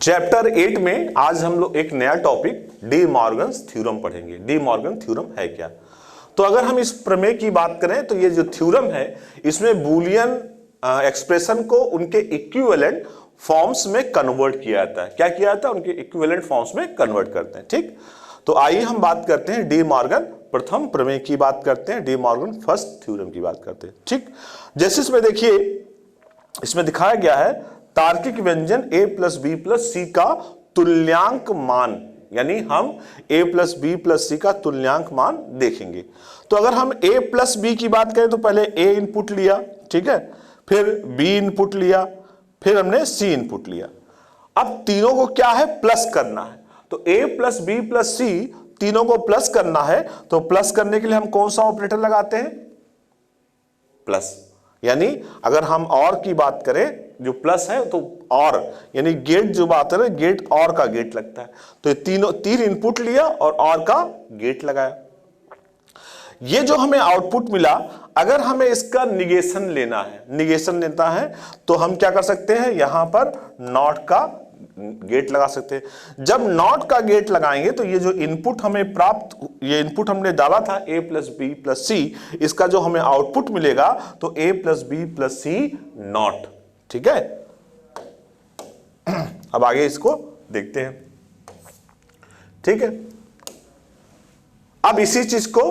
Chapter 8 में आज हम लोग एक नया टॉपिक डी मॉर्गन्स थ्योरम पढ़ेंगे। डी मॉर्गन थ्योरम है क्या? तो अगर हम इस प्रमेय की बात करें तो ये जो थ्योरम है इसमें बूलियन एक्सप्रेशन को उनके इक्विवेलेंट फॉर्म्स में कन्वर्ट किया जाता है। क्या किया जाता है? उनके इक्विवेलेंट फॉर्म्स में कन्वर्ट करते हैं। ठीक, तो आइए हम बात करते हैं डी मॉर्गन प्रथम प्रमेय की बात करते हैं, डी मॉर्गन फर्स्ट थ्योरम की बात करते हैं। ठीक, जैसे इसमें देखिए, इसमें दिखाया गया है तार्किक व्यंजन a प्लस बी प्लस सी का तुल्यांक मान, यानी हम a प्लस बी प्लस सी का तुल्यांक मान देखेंगे। तो अगर हम a प्लस बी की बात करें तो पहले a इनपुट लिया, ठीक है, फिर b इनपुट लिया, फिर हमने c इनपुट लिया। अब तीनों को क्या है? प्लस करना है। तो a प्लस बी प्लस सी तीनों को प्लस करना है, तो प्लस करने के लिए हम कौन सा ऑपरेटर लगाते हैं? प्लस। यानी अगर हम और की बात करें, जो प्लस है तो और, यानी गेट जो बात है गेट और का गेट लगता है। तो ये तीन इनपुट लिया और का गेट लगाया। ये जो हमें आउटपुट मिला, अगर हमें इसका निगेशन लेना है, निगेशन लेता है तो हम क्या कर सकते हैं? यहां पर नॉट का गेट लगा सकते हैं। जब नॉट का गेट लगाएंगे तो ये जो इनपुट हमें प्राप्त, ये इनपुट हमने डाला था a plus B plus C, इसका जो हमें आउटपुट मिलेगा तो a plus B plus C not. ठीक है, अब आगे इसको देखते हैं। ठीक है, अब इसी चीज को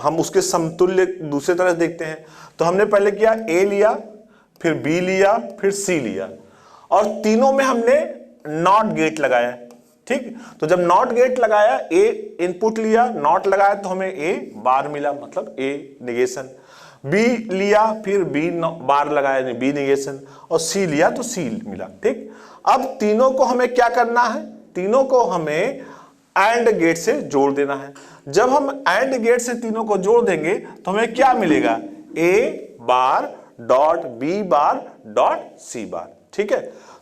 हम उसके समतुल्य दूसरे तरह देखते हैं। तो हमने पहले किया a लिया, फिर b लिया, फिर c लिया, और तीनों में हमने नॉट गेट लगाया। ठीक, तो जब नॉट गेट लगाया, a इनपुट लिया, नॉट लगाया तो हमें a बार मिला, मतलब a निगेशन। b लिया, फिर b बार लगाया, b निगेशन, और c लिया तो c मिला। ठीक, अब तीनों को हमें क्या करना है? तीनों को हमें एंड गेट से जोड़ देना है। जब हम एंड गेट से तीनों को जोड़ देंगे तो हमें क्या मिलेगा? a bar dot b bar dot c बार। ठीक है,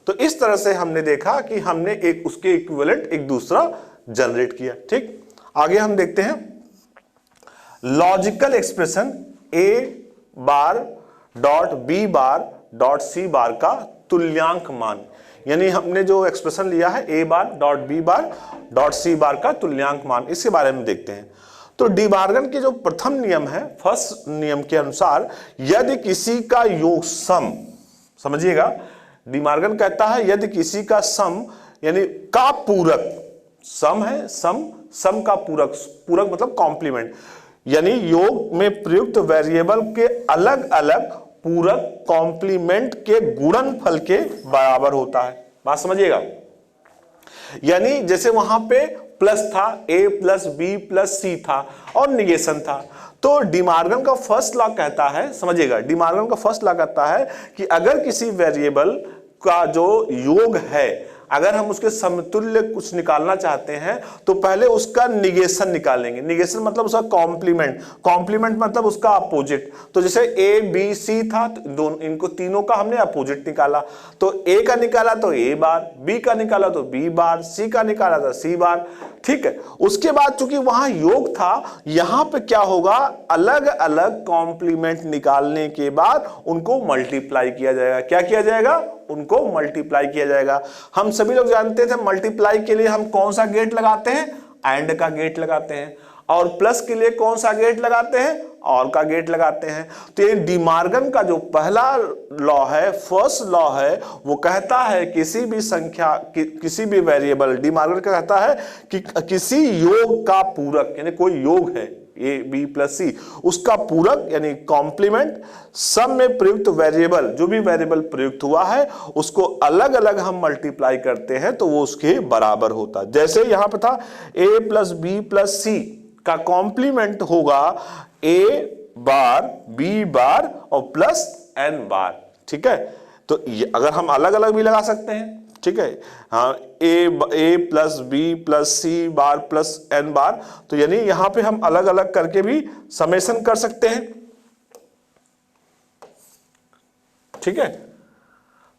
तो इस तरह से हमने देखा कि हमने एक उसके इक्विवेलेंट एक दूसरा जनरेट किया। ठीक, आगे हम देखते हैं logical expression a bar dot b bar dot c बार का तुल्यांक मान, यानी हमने जो एक्सप्रेशन लिया है a bar dot b bar dot c बार का तुल्यांक मान, इसके बारे में देखते हैं। तो डी मॉर्गन के जो प्रथम नियम है, फर्स्ट नियम के अनुसार, यदि किसी का योग सम, समझिएगा, डी मॉर्गन कहता है यदि किसी का सम यानी का पूरक, सम है, सम का पूरक, पूरक मतलब कॉम्प्लीमेंट, यानी योग में प्रयुक्त वेरिएबल के अलग अलग पूरक कॉम्प्लीमेंट के गुणनफल के बराबर होता है। बात समझिएगा, यानी जैसे वहां पे प्लस था, a प्लस बी प्लस सी था और निगेशन था, तो डी मॉर्गन का फर्स्ट लॉ कहता है, समझिएगा, डी मॉर्गन का फर्स्ट लॉ कहता है कि अगर किसी वेरिएबल का जो योग है, अगर हम उसके समतुल्य कुछ निकालना चाहते हैं तो पहले उसका निगेशन निकालेंगे। निगेशन मतलब उसका कॉम्प्लीमेंट, कॉम्प्लीमेंट मतलब उसका अपोजिट। तो जैसे a b c था, तो दोनों इनको तीनों का हमने अपोजिट निकाला, तो a का निकाला तो a बार, b का निकाला तो b बार, c का निकाला तो c बार। ठीक है, उसके बाद चूंकि वहां योग था, यहां पे क्या होगा? अलग अलग कॉम्प्लीमेंट निकालने के बाद उनको मल्टीप्लाई किया जाएगा। क्या किया जाएगा? उनको मल्टीप्लाई किया जाएगा। हम सभी लोग जानते थे मल्टीप्लाई के लिए हम कौन सा गेट लगाते हैं? एंड का गेट लगाते हैं। और प्लस के लिए कौन सा गेट लगाते हैं? और का गेट लगाते हैं। तो ये डी मॉर्गन का जो पहला लॉ है, फर्स्ट लॉ है, वो कहता है किसी भी संख्या, किसी भी वेरिएबल, डी मॉर्गन का कहता है कि किसी योग का पूरक, यानी कोई योग है a b प्लस सी, उसका पूरक यानी कॉम्प्लीमेंट सम में प्रयुक्त वेरिएबल, जो भी वेरिएबल प्रयुक्त हुआ है उसको अलग अलग हम मल्टीप्लाई करते हैं तो वो उसके बराबर होता है। जैसे यहां पे था a प्लस बी प्लस सी का कॉम्प्लीमेंट होगा a बार b बार और प्लस n बार। ठीक है, तो अगर हम अलग अलग भी लगा सकते हैं, ठीक है, हाँ, a plus B plus C bar plus n bar, तो यानी यहां पे हम अलग अलग करके भी समेशन कर सकते हैं। ठीक है,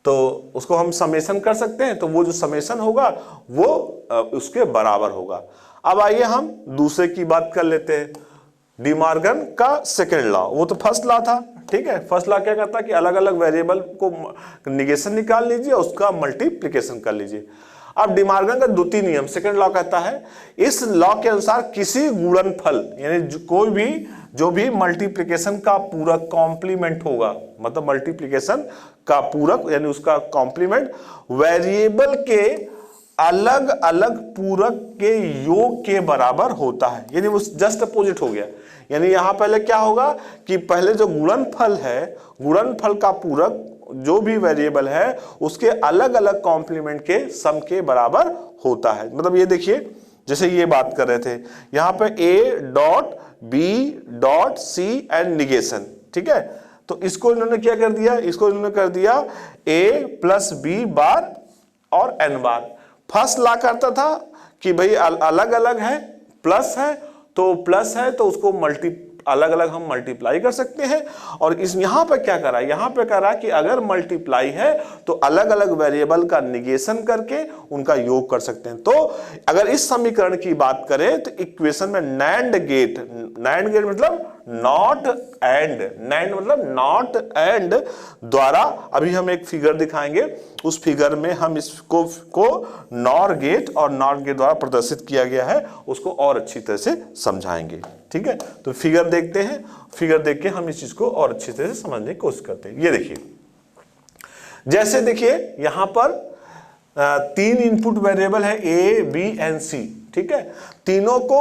तो उसको हम समेशन कर सकते हैं, तो वो जो समेशन होगा वो उसके बराबर होगा। अब आइए हम दूसरे की बात कर लेते हैं, डी मॉर्गन का सेकेंड लॉ, वो तो फर्स्ट लॉ था, ठीक है। फर्स्ट लॉ क्या करता है कि अलग अलग वेरिएबल को निगेशन निकाल लीजिए, उसका मल्टीप्लिकेशन कर लीजिए। अब डी मॉर्गन का द्वितीय नियम सेकंड लॉ कहता है, इस लॉ के अनुसार किसी गुणनफल यानी कोई भी जो भी मल्टीप्लिकेशन का पूरक कॉम्प्लीमेंट होगा, मतलब मल्टीप्लिकेशन का पूरक यानी उसका कॉम्प्लीमेंट वेरिएबल के अलग अलग पूरक के योग के बराबर होता है, यानी वो जस्ट अपोजिट हो गया। यानी यहां पहले क्या होगा कि पहले जो गुणनफल है, गुणनफल का पूरक जो भी वेरिएबल है उसके अलग अलग कॉम्प्लीमेंट के सम के बराबर होता है। मतलब ये देखिए, जैसे ये बात कर रहे थे यहां पे a dot b dot c and negation, ठीक है। तो इसको इन्होंने क्या कर दिया, इसको इन्होंने कर दिया a प्लस b बार और n बार। फर्स्ट लॉ करता था कि भाई अलग अलग है, प्लस है तो उसको अलग अलग हम मल्टीप्लाई कर सकते हैं। और इस यहां पे क्या करा, यहां पे करा कि अगर मल्टीप्लाई है तो अलग अलग वेरिएबल का निगेशन करके उनका योग कर सकते हैं। तो अगर इस समीकरण की बात करें तो इक्वेशन में नैंड गेट मतलब नॉट एंड, नैंड मतलब नॉट एंड द्वारा, अभी हम एक फिगर दिखाएंगे, उस फिगर में हम इसको नॉर गेट और नॉट गेट द्वारा प्रदर्शित किया गया है, उसको और अच्छी तरह से समझाएंगे, ठीक है। तो फिगर देखते हैं, फिगर देख के हम इस चीज को और अच्छी तरह से समझने की कोशिश करते हैं। ये देखिए, जैसे देखिए यहां पर तीन इनपुट वेरिएबल है ए बी एंड सी, ठीक है। तीनों को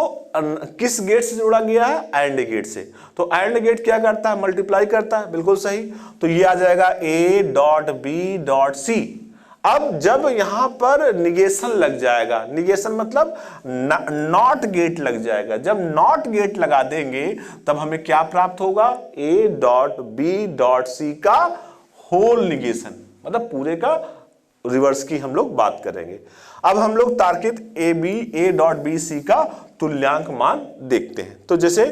किस गेट से जोड़ा गया है, एंड गेट से। तो एंड गेट क्या करता है, मल्टीप्लाई करता है, बिल्कुल सही। तो ये आ जाएगा a dot B dot C. अब जब यहां पर निगेशन लग जाएगा, निगेशन मतलब नॉट गेट लग जाएगा, जब नॉट गेट लगा देंगे तब हमें क्या प्राप्त होगा, a dot B dot C का होल निगेशन, मतलब पूरे का रिवर्स की हम लोग बात करेंगे। अब हम लोग तार्किक ए डॉट बी सी का तुल्यांक मान देखते हैं। तो जैसे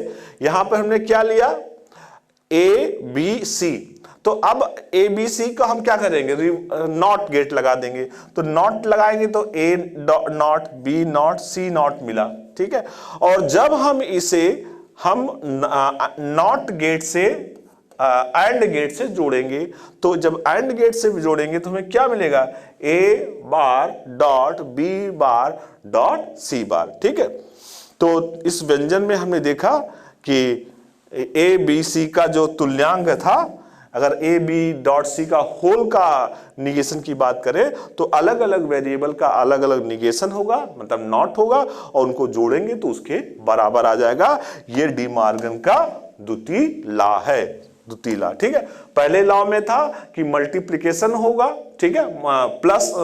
यहां पर हमने क्या लिया, ए बी सी, तो अब ए बी सी का हम क्या करेंगे, नॉट गेट लगा देंगे। तो नॉट लगाएंगे तो A not B not C not मिला, ठीक है। और जब हम इसे नॉट गेट से एंड गेट से जोड़ेंगे, तो जब एंड गेट से जोड़ेंगे तो हमें क्या मिलेगा, A bar dot B bar dot C bar, ठीक है। तो इस व्यंजन में हमने देखा कि ए बी सी का जो तुल्यांक था, अगर ए बी डॉट सी का होल का निगेशन की बात करें तो अलग अलग वेरिएबल का अलग अलग निगेशन होगा, मतलब नॉट होगा, और उनको जोड़ेंगे तो उसके बराबर आ जाएगा। ये डी मॉर्गन का द्वितीय लॉ है, द्वितीय लॉ, ठीक है। पहले लॉ में था कि मल्टीप्लिकेशन होगा, ठीक है, प्लस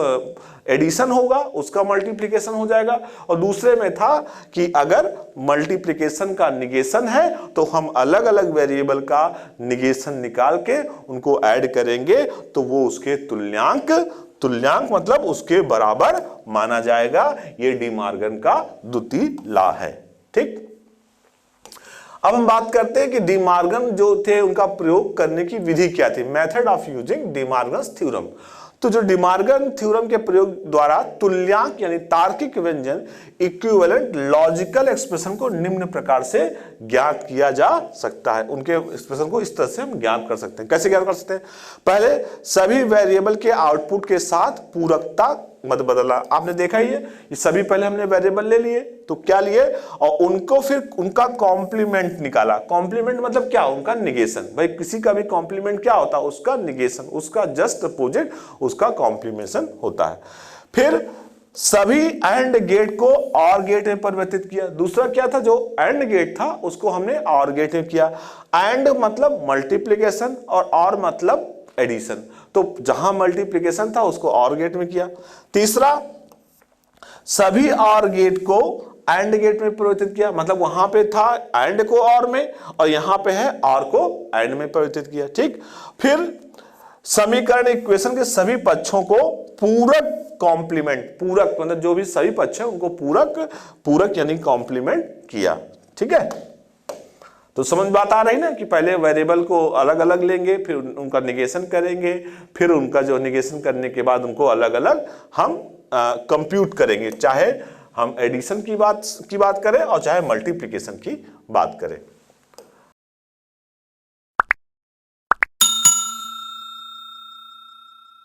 एडिशन होगा, उसका मल्टीप्लिकेशन हो जाएगा। और दूसरे में था कि अगर मल्टीप्लिकेशन का निगेशन है तो हम अलग अलग वेरिएबल का निगेशन निकाल के उनको ऐड करेंगे तो वो उसके तुल्यांक मतलब उसके बराबर माना जाएगा। ये डी मॉर्गन का द्वितीय लॉ है, ठीक। अब हम बात करते हैं कि डी मॉर्गन जो थे उनका प्रयोग करने की विधि क्या थी, method of using D Morgan's theorem. तो जो डी मॉर्गन थ्योरम के प्रयोग द्वारा तुल्यांक यानी तार्किक व्यंजन इक्विवेलेंट लॉजिकल एक्सप्रेशन को निम्न प्रकार से ज्ञात किया जा सकता है। उनके एक्सप्रेशन को इस तरह से हम ज्ञात कर सकते हैं। कैसे ज्ञात कर सकते हैं, पहले सभी वेरिएबल के आउटपुट के साथ पूरकता मत बदलना। आपने देखा ही है, ये सभी पहले हमने वेरिएबल ले लिए, तो क्या लिए और उनको फिर उनका कॉम्प्लीमेंट निकाला। कॉम्प्लीमेंट मतलब क्या, उनका निगेशन। भाई किसी का भी कॉम्प्लीमेंट क्या होता है, उसका निगेशन, उसका जस्ट अपोजिट उसका कॉम्प्लीमेशन होता है। फिर सभी एंड गेट को और गेट में परिवर्तित किया। दूसरा क्या था, जो एंड गेट था उसको हमने और गेट में किया। एंड मतलब मल्टीप्लिकेशन और मतलब एडिशन, तो जहां मल्टीप्लिकेशन था उसको और गेट में किया। तीसरा, सभी और गेट को एंड गेट में परिवर्तित किया, मतलब वहां पे था एंड को और में और यहां पे है और को एंड में परिवर्तित किया, ठीक। फिर समीकरण इक्वेशन के सभी पक्षों को पूरक कॉम्प्लीमेंट, पूरक मतलब जो भी सभी पक्ष है उनको पूरक यानी कॉम्प्लीमेंट किया, ठीक है। तो समझ बात आ रही ना कि पहले वेरिएबल को अलग अलग लेंगे, फिर उनका निगेशन करेंगे, फिर उनका जो निगेशन करने के बाद उनको अलग अलग हम कंप्यूट करेंगे, चाहे हम एडिशन की बात करें और चाहे मल्टीप्लिकेशन की बात करें।